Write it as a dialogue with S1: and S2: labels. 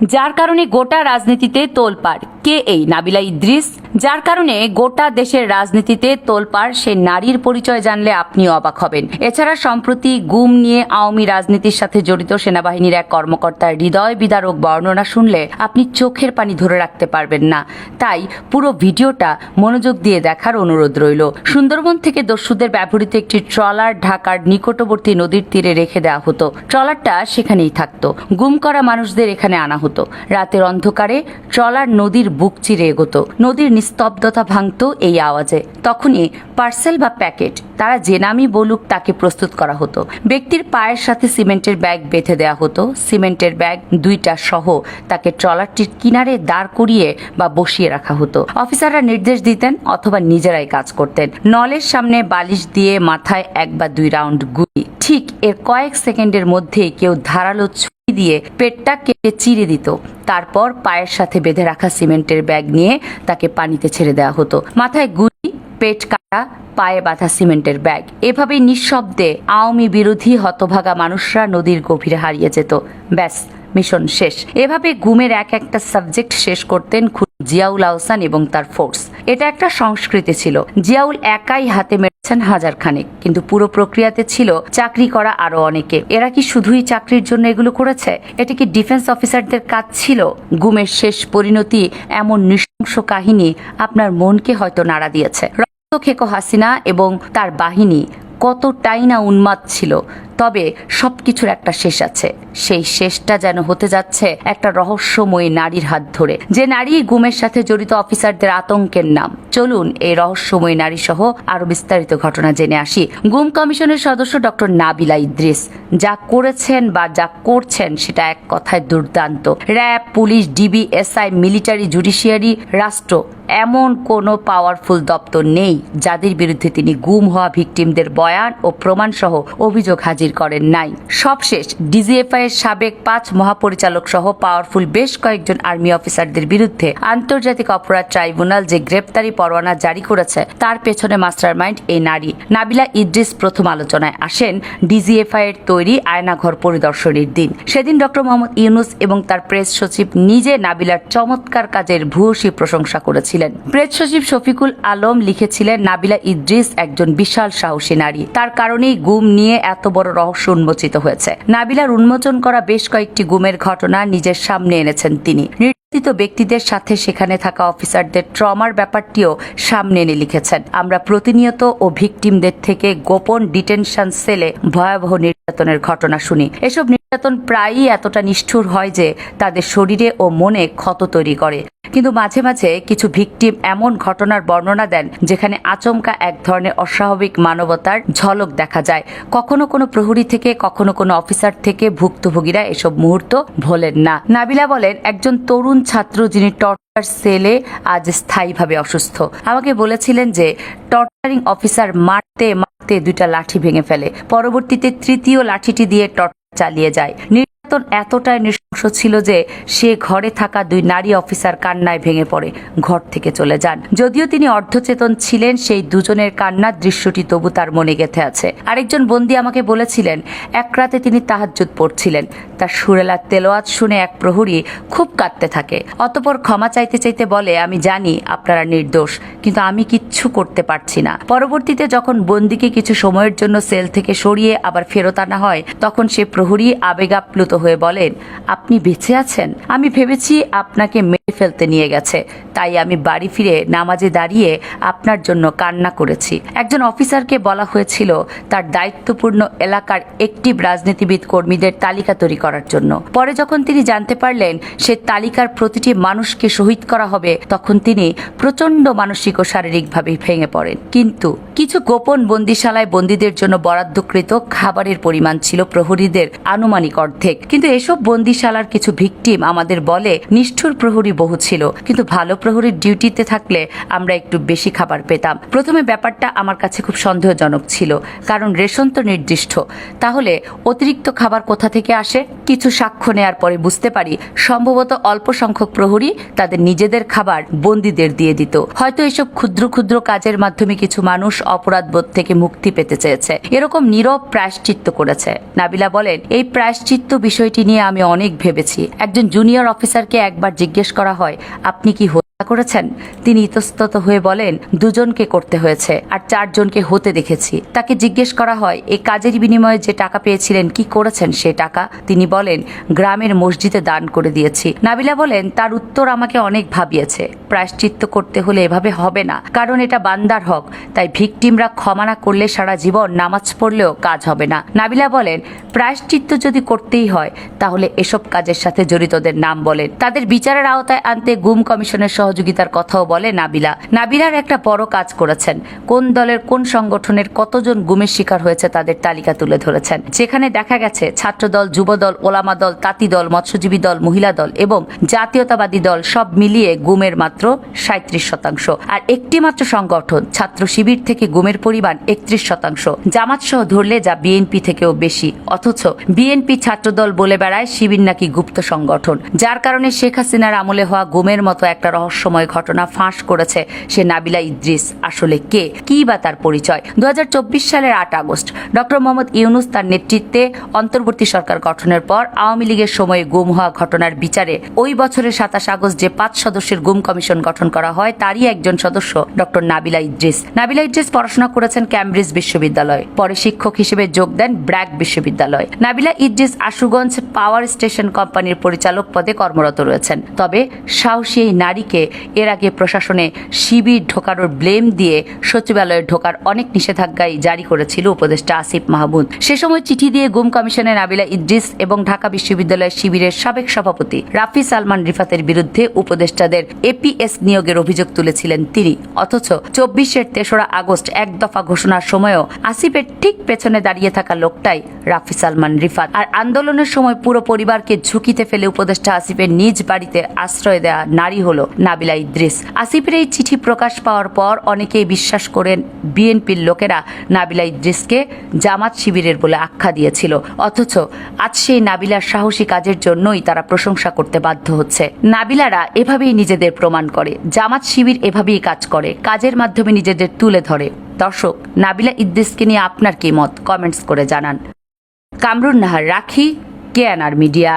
S1: যার কারণে গোটা রাজনীতিতে তোলপাড়। কে এই নাবিলা ইদ্রিস? যার কারণে গোটা দেশের রাজনীতিতে তোলপাড় সে নারীর পরিচয় জানলে আপনিও অবাক হবেন। এছাড়া সম্প্রতি গুম নিয়ে আওয়ামী রাজনীতির সাথে জড়িত সেনাবাহিনীর এক কর্মকর্তার হৃদয় বিদারক বর্ণনা শুনলে আপনি চোখের পানি ধরে রাখতে পারবেন না। তাই পুরো ভিডিওটা মনোযোগ দিয়ে দেখার অনুরোধ রইল। সুন্দরবন থেকে দস্যুদের ব্যবহৃত একটি ট্রলার ঢাকার নিকটবর্তী নদীর তীরে রেখে দেওয়া হতো। ট্রলারটা সেখানেই থাকতো। গুম করা মানুষদের এখানে আনা হতো। রাতের অন্ধকারে ট্রলার নদীর বুক চিরে এগোতো। নদীর নিস্তব্ধতা ভাঙত এই আওয়াজে। তখনই পার্সেল বা প্যাকেট, তারা যে নামই বলুক, তাকে প্রস্তুত করা হতো। ব্যক্তির পায়ের সাথে সিমেন্টের ব্যাগ বেঁধে দেওয়া হতো। সিমেন্টের ব্যাগ দুইটা সহ তাকে ট্রলারটির কিনারে দাঁড় করিয়ে বা বসিয়ে রাখা হতো। অফিসাররা নির্দেশ দিতেন অথবা নিজেরাই কাজ করতেন। নলের সামনে বালিশ দিয়ে মাথায় 1 বা 2 রাউন্ড গুলি। ঠিক এর কয়েক সেকেন্ডের মধ্যেই কেউ ধারালো ছুরি দিয়ে পেটটা কেটে চিরে দিত। তারপর পায়ের সাথে বেঁধে রাখা সিমেন্টের ব্যাগ নিয়ে তাকে পানিতে ছেড়ে দেওয়া হতো। মাথায় গুলি, পেট কাটা, পায়ে বাঁধা সিমেন্টের ব্যাগ। এভাবেই নিঃশব্দে আওয়ামী বিরোধী হতভাগা মানুষরা নদীর গভীরে হারিয়ে যেত। ব্যাস, মিশন শেষ। এভাবে গুমের এক একটা সাবজেক্ট শেষ করতেন জিয়াউল আহসান এবং তার ফোর্স। এটা একটা সংস্কৃতি ছিল। জিয়াউল একাই হাতে মেরেছেন হাজার খানেক, কিন্তু পুরো প্রক্রিয়াতে ছিল চাকরি করা আরো অনেকে। এরা কি শুধুই চাকরির জন্য এগুলো করেছে? এটা কি ডিফেন্স অফিসারদের কাজ ছিল? গুমের শেষ পরিণতি এমন নৃশংস কাহিনী আপনার মনকে হয়তো নাড়া দিয়েছে। রক্তখেকো হাসিনা এবং তার বাহিনী কতটাই না উন্মাদ ছিল। তবে সবকিছুর একটা শেষ আছে। সেই শেষটা যেন হতে যাচ্ছে একটা রহস্যময়ী নারীর হাত ধরে, যে নারী গুমের সাথে জড়িত অফিসারদের আতঙ্কের নাম। চলুন এই রহস্যময়ী নারী সহ আরো বিস্তারিত ঘটনা জেনে আসি। গুম কমিশনের সদস্য ডক্টর নাবিলা ইদ্রিস যা করেছেন বা যা করছেন সেটা এক কথায় দুর্দান্ত। RAB, police, DB, SI, military, judiciary, রাষ্ট্র, এমন কোনো পাওয়ারফুল দপ্তর নেই যাদের বিরুদ্ধে তিনি গুম হওয়া ভিকটিমদের বয়ান ও প্রমাণ সহ অভিযোগ হাজির করেন নাই। সবশেষ ডিজিএফআই এর সাবেক 5 মহাপরিচালক সহ পাওয়ারফুল বেশ কয়েকজন আর্মি অফিসারদের বিরুদ্ধে আন্তর্জাতিক অপরাধ ট্রাইব্যুনাল যে গ্রেপ্তারি পরোয়ানা জারি করেছে, তার পেছনে মাস্টারমাইন্ড এই নারী। নাবিলা ইদ্রিস প্রথম আলোচনায় আসেন ডিজিএফআই এর তৈরি আয়নাঘর পরিদর্শনের দিন। সেদিন ডক্টর মোহাম্মদ ইউনুস এবং তার প্রেস সচিব নিজে নাবিলার চমৎকার কাজের ভূয়সী প্রশংসা করেছিলেন। প্রেস সচিব শফিকুল আলম লিখেছিলেন, নাবিলা ইদ্রিস একজন বিশাল সাহসী নারী। তার কারণেই গুম নিয়ে এত বড় রহস্য উন্মোচিত হয়েছে। নাবিলার উন্মোচন করা বেশ কয়েকটি গুমের ঘটনা নিজের সামনে এনেছেন তিনি। নির্যাতিত ব্যক্তিদের সাথে সেখানে থাকা অফিসারদের ট্রমার ব্যাপারটিও সামনে এনে লিখেছেন। আমরা প্রতিনিয়ত ও ভিকটিমদের থেকে গোপন ডিটেনশন সেলে ভয়াবহ নির্যাতনের ঘটনা শুনি। এসব নির্যাতন প্রায়ই এতটা নিষ্ঠুর হয় যে তাদের শরীরে ও মনে ক্ষত তৈরি করে। কিন্তু মাঝে মাঝে কিছু ভিকটিম এমন ঘটনার বর্ণনা দেন যেখানে আচমকা এক ধরনের অস্বাভাবিক মানবতার ঝলক দেখা যায়। কখনো কোনো প্রহরী থেকে, কখনো কোনো অফিসার থেকে ভুক্তভোগীরা এসব মুহূর্ত ভোলেন না। নাবিলা বলেন, একজন তরুণ ছাত্র যিনি টর্চার সেলে আজ স্থায়ীভাবে অসুস্থ আমাকে বলেছিলেন যে টর্চারিং অফিসার মারতে মারতে 2টা লাঠি ভেঙে ফেলে। পরবর্তীতে 3য় লাঠিটি দিয়ে টর্চার চালিয়ে যায়। নির্যাতন এতটাই নৃশংস ছিল যে সে ঘরে থাকা 2 নারী অফিসার কান্নায় ভেঙে পড়ে ঘর থেকে চলে যান। যদিও তিনি অর্ধচেতন ছিলেন, সেই দুজনের কান্নার দৃশ্যটি তবু তার মনে গেঁথে আছে। আরেকজন বন্দী আমাকে বলেছিলেন, এক রাতে তিনি তাহাজ্জুদ পড়ছিলেন। তার সুরেলা তেলাওয়াত শুনে এক প্রহরী খুব কাঁদতে থাকে। অতঃপর ক্ষমা চাইতে চাইতে বলে, আমি জানি আপনারা নির্দোষ, কিন্তু আমি কিচ্ছু করতে পারছি না। পরবর্তীতে যখন বন্দীকে কিছু সময়ের জন্য সেল থেকে সরিয়ে আবার ফেরত আনা হয়, তখন সে প্রহরী আবেগাপ্লুত হয়ে বলেন, আপনি বেঁচে আছেন? আমি ভেবেছি আপনাকে মেরে ফেলতে নিয়ে গেছে, তাই আমি বাড়ি ফিরে নামাজে দাঁড়িয়ে আপনার জন্য কান্না করেছি। একজন অফিসারকে বলা হয়েছিল তার দায়িত্বপূর্ণ এলাকার অ্যাক্টিভ রাজনীতিবিদ কর্মীদের তালিকা তৈরি করার জন্য। পরে যখন তিনি জানতে পারলেন সে তালিকার প্রতিটি মানুষকে শহীদ করা হবে, তখন তিনি প্রচন্ড মানসিক ও শারীরিকভাবে ভেঙে পড়েন। কিন্তু কিছু গোপন বন্দিশালায় বন্দীদের জন্য বরাদ্দকৃত খাবারের পরিমাণ ছিল প্রহরীদের আনুমানিক অর্ধেক। কিন্তু এসব বন্দিশালার কিছু ভিকটিম আমাদের বলে, নিষ্ঠুর প্রহরী বহু ছিল, কিন্তু ভালো প্রহরীর ডিউটিতে থাকলে আমরা একটু বেশি খাবার পেতাম। প্রথমে ব্যাপারটা আমার কাছে খুব সন্দেহজনক ছিল, কারণ রেশন তো নির্দিষ্ট। তাহলে অতিরিক্ত খাবার কোথা থেকে আসে? কিছু সাক্ষ্য নেয়ার পরে বুঝতে পারি সম্ভবত অল্প সংখ্যক প্রহরী তাদের নিজেদের খাবার বন্দীদের দিয়ে দিত। হয়তো এসব ক্ষুদ্র ক্ষুদ্র কাজের মাধ্যমে কিছু মানুষ অপরাধবোধ থেকে মুক্তি পেতে চেয়েছে, এরকম নীরব প্রায়শ্চিত্ত করেছে। নাবিলা বলেন, এই প্রায়শ্চিত্ত বিষয় বিষয়টি নিয়ে আমি অনেক ভেবেছি। একজন জুনিয়র অফিসারকে একবার জিজ্ঞেস করা হয়, আপনি কি হত্যা করেছেন? তিনি ইতস্তত হয়ে বলেন, দুজনকে করতে হয়েছে আর 4 জনকে হতে দেখেছি। তাকে জিজ্ঞেস করা হয়, এই কাজের বিনিময়ে যে টাকা পেয়েছিলেন কি করেছেন সে টাকা? তিনি বলেন, গ্রামের মসজিদে দান করে দিয়েছি। নাবিলা বলেন, তার উত্তর আমাকে অনেক ভাবিয়েছে। প্রায়শ্চিত্ত করতে হলে এভাবে হবে না, কারণ এটা বান্দার হক। তাই ভিকটিমরা ক্ষমা না করলে সারা জীবন নামাজ পড়লেও কাজ হবে না। নাবিলা বলেন, প্রায়শ্চিত্ত যদি করতেই হয় তাহলে এসব কাজের সাথে জড়িতদের নাম বলেন। তাদের বিচারের আওতায় আনতে গুম কমিশনের সহযোগিতার কথাও বলে নাবিলার একটা বড় কাজ করেছেন। কোন দলের কোন সংগঠনের কতজন গুমের শিকার হয়েছে তাদের তালিকা তুলে ধরেছেন, যেখানে দেখা গেছে ছাত্রদল, যুবদল, ওলামা দল, তাঁতি দল, মৎস্যজীবী দল, মহিলা দল এবং জাতীয়তাবাদী দল সব মিলিয়ে গুমের মাত্র 37%। আর একটি মাত্র সংগঠন ছাত্র শিবির থেকে গুমের পরিমাণ 31%। জামাত সহ ধরলে যা বিএনপি থেকেও বেশি। অথচ বিএনপি ছাত্রদল বলে বেড়ায় শিবির নাকি গুপ্ত সংগঠন, যার কারণে শেখ হাসিনার আমলে হওয়া গুমের মতো একটা রহস্যময় ঘটনা ফাঁস করেছে সে নাবিলা ইদ্রিস আসলে কে, কি বা তার পরিচয়। 2024 সালের 8 আগস্ট ডক্টর মোহাম্মদ ইউনূস তার নেতৃত্বে অন্তর্বর্তী সরকার গঠনের পর আওয়ামী লীগের সময়ে গুম হওয়া ঘটনার বিচারে ওই বছরের 27 আগস্ট যে 5 সদস্যের গুম কমিশন গঠন করা হয় তারই একজন সদস্য ডক্টর নাবিলা ইদ্রিস। নাবিলা ইদ্রিস পড়াশোনা করেছেন ক্যামব্রিজ বিশ্ববিদ্যালয়, পরে শিক্ষক হিসেবে যোগ দেন ব্র্যাক বিশ্ববিদ্যালয়। নাবিলা ইদ্রিস আশুগঞ্জ পাওয়ার স্টেশন কোম্পানির পরিচালক পদে কর্মরত রয়েছেন। তবে সাহসী এই নারীকে এর আগে প্রশাসনে শিবির ঢোকানোর ব্লেম দিয়ে সচিবালয়ে ঢোকার অনেক নিষেধাজ্ঞাই জারি করেছিল উপদেষ্টা আসিফ মাহমুদ। সে সময় চিঠি দিয়ে গুম কমিশনে নাবিলা ইদ্রিস এবং ঢাকা বিশ্ববিদ্যালয় শিবিরের সাবেক সভাপতি রাফি সালমান রিফাতের বিরুদ্ধে উপদেষ্টাদের এপিএস নিয়োগের অভিযোগ তুলেছিলেন তিনি। অথচ 24-এর 3রা আগস্ট এক দফা ঘোষণার সময়ও আসিফের ঠিক পেছনে দাঁড়িয়ে থাকা লোকটাই রাফি সালমান রিফাত। আর আন্দোলনের সময় পুরো পরিবারকে ঝুঁকিতে ফেলে উপদেষ্টা আসিফের নিজ বাড়িতে আশ্রয় দেওয়া নারী হলো নাবিলা ইদ্রিস। আসিফের এই চিঠি প্রকাশ পাওয়ার পর অনেকেই বিশ্বাস করেন বিএনপির লোকেরা নাবিলা ইদ্রিসকে জামাত শিবিরের বলে আখ্যা দিয়েছিল। অথচ আজ সেই নাবিলার সাহসী কাজের জন্যই তারা প্রশংসা করতে বাধ্য হচ্ছে। নাবিলারা এভাবেই নিজেদের প্রমাণ করে, জামাত শিবির এভাবেই কাজ করে, কাজের মাধ্যমে নিজেদের তুলে ধরে। দর্শক, নাবিলা ইদ্রিসকে নিয়ে আপনার কি মত কমেন্টস করে জানান। কামরুন নাহার, রাখি, কেএনআর মিডিয়া।